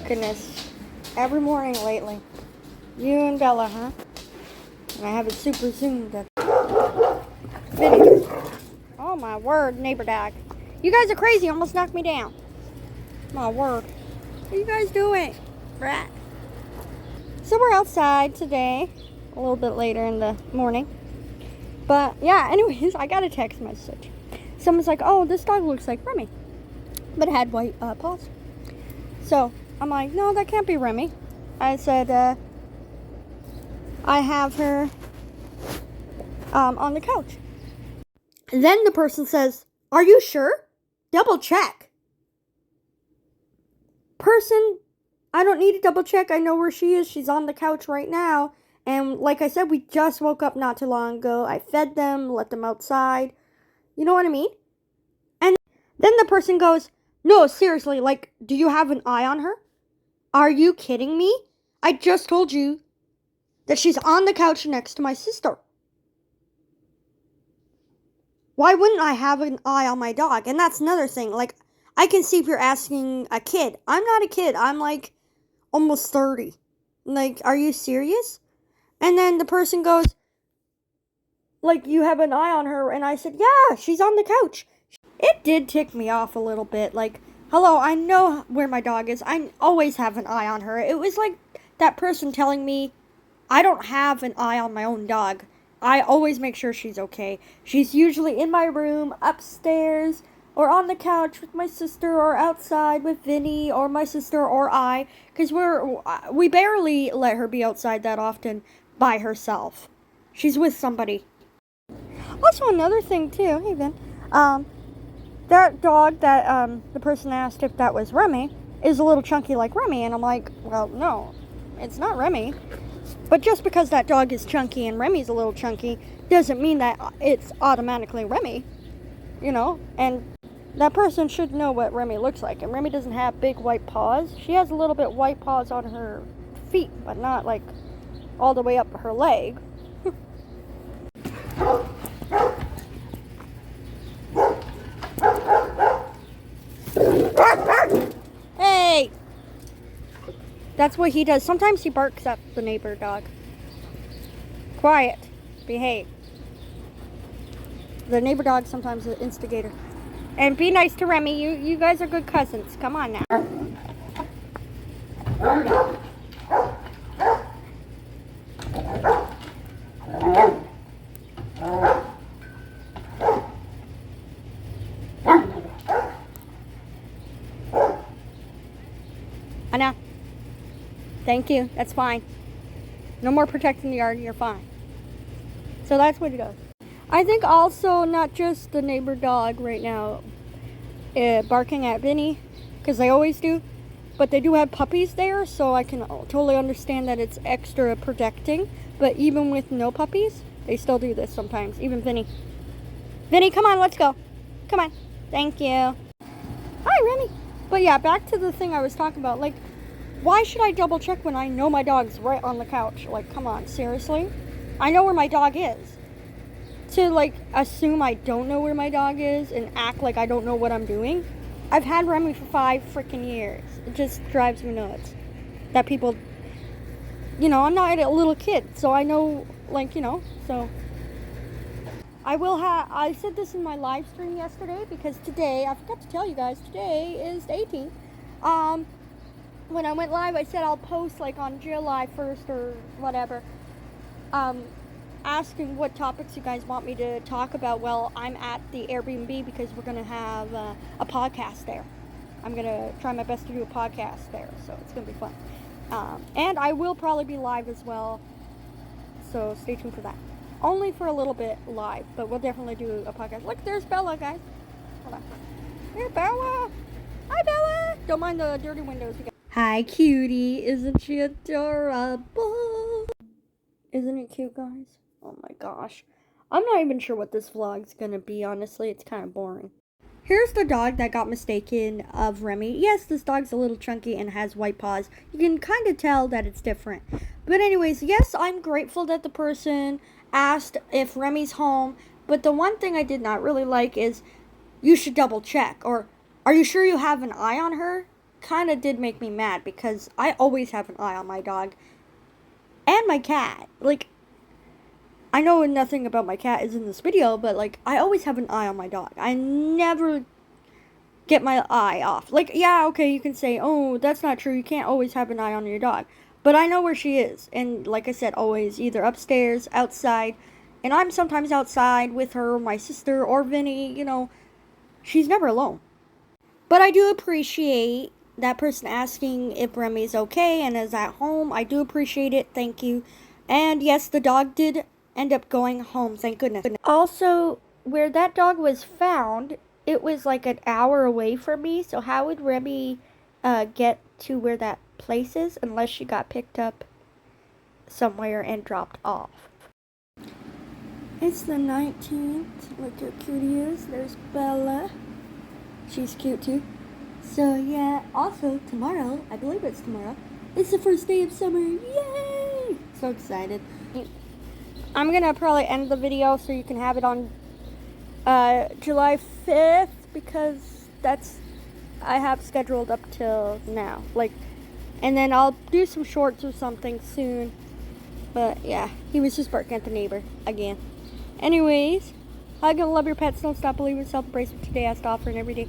Goodness. Every morning lately. You and Bella, huh? And I have it super zoomed at Vinnie. Oh my word, neighbor dog. You guys are crazy, almost knocked me down. My word. What are you guys doing? Rat. So we're outside today. A little bit later in the morning. But yeah, anyways, I got a text message. Someone's like, oh, this dog looks like Remi. But it had white paws. So I'm like, no, that can't be Remi. I said, I have her on the couch. And then the person says, are you sure? Double check. Person, I don't need to double check. I know where she is. She's on the couch right now. And like I said, we just woke up not too long ago. I fed them, let them outside. You know what I mean? And then the person goes, no, seriously, like, do you have an eye on her? Are you kidding me? I just told you that she's on the couch next to my sister. Why wouldn't I have an eye on my dog? And that's another thing. Like, I can see if you're asking a kid. I'm not a kid. I'm like almost 30. Like, are you serious? And then the person goes, like, you have an eye on her. And I said, yeah, she's on the couch. It did tick me off a little bit. Like, hello, I know where my dog is. I always have an eye on her. It was like that person telling me I don't have an eye on my own dog. I always make sure she's okay. She's usually in my room, upstairs, or on the couch with my sister, or outside with Vinnie, or my sister, or I. Because we barely let her be outside that often by herself. She's with somebody. Also, another thing, too, hey, Vin, that dog that the person asked if that was Remi is a little chunky like Remi. And I'm like, well, no, it's not Remi. But just because that dog is chunky and Remi's a little chunky doesn't mean that it's automatically Remi, you know? And that person should know what Remi looks like. And Remi doesn't have big white paws. She has a little bit white paws on her feet, but not like all the way up her leg. Hey! That's what he does. Sometimes he barks at the neighbor dog. Quiet. Behave. The neighbor dog sometimes is an instigator. And be nice to Remi. You guys are good cousins. Come on now. Anna. Thank you. That's fine. No more protecting the yard. You're fine. So that's what it does. I think also not just the neighbor dog right now barking at Vinnie, because they always do, but they do have puppies there, so I can totally understand that it's extra protecting. But even with no puppies, they still do this sometimes. Even Vinnie. Vinnie, come on, let's go. Come on. Thank you. Hi, Remi. But yeah, back to the thing I was talking about. Like, why should I double check when I know my dog's right on the couch? Like, come on, seriously? I know where my dog is. To, like, assume I don't know where my dog is and act like I don't know what I'm doing. I've had Remi for 5 freaking years. It just drives me nuts. That people, you know, I'm not a little kid, so I know, like, you know, so. I said this in my live stream yesterday because today, I forgot to tell you guys, today is the 18th. When I went live, I said I'll post like on July 1st or whatever, asking what topics you guys want me to talk about. Well, I'm at the Airbnb because we're going to have a podcast there. I'm going to try my best to do a podcast there, so it's going to be fun. And I will probably be live as well so stay tuned for that. Only for a little bit live, but we'll definitely do a podcast. Look, there's Bella, guys. Hold on. Hey, Bella. Hi, Bella. Don't mind the dirty windows. Hi, cutie. Isn't she adorable? Isn't it cute, guys? Oh my gosh. I'm not even sure what this vlog's gonna be, honestly. It's kind of boring. Here's the dog that got mistaken of Remi. Yes, this dog's a little chunky and has white paws. You can kind of tell that it's different. But anyways, yes, I'm grateful that the person asked if Remi's home. But the one thing I did not really like is, you should double check. Or, are you sure you have an eye on her? Kind of did make me mad because I always have an eye on my dog. And my cat. Like, I know nothing about my cat is in this video, but, like, I always have an eye on my dog. I never get my eye off. Like, yeah, okay, you can say, oh, that's not true. You can't always have an eye on your dog. But I know where she is. And, like I said, always either upstairs, outside. And I'm sometimes outside with her, my sister, or Vinny. You know, she's never alone. But I do appreciate that person asking if Remi's okay and is at home. I do appreciate it. Thank you. And, yes, the dog did end up going home, thank goodness. Also, where that dog was found, it was like an hour away from me, so how would Remi get to where that place is unless she got picked up somewhere and dropped off? It's the 19th. Look how cute he is. There's Bella. She's cute too. So yeah, also tomorrow, I believe it's tomorrow, it's the first day of summer. Yay! So excited. I'm going to probably end the video so you can have it on July 5th because that's, I have scheduled up till now. Like, and then I'll do some shorts or something soon. But yeah, he was just barking at the neighbor again. Anyways, hug and love your pets. Don't stop believing, self-embrace today. I stop for an everyday.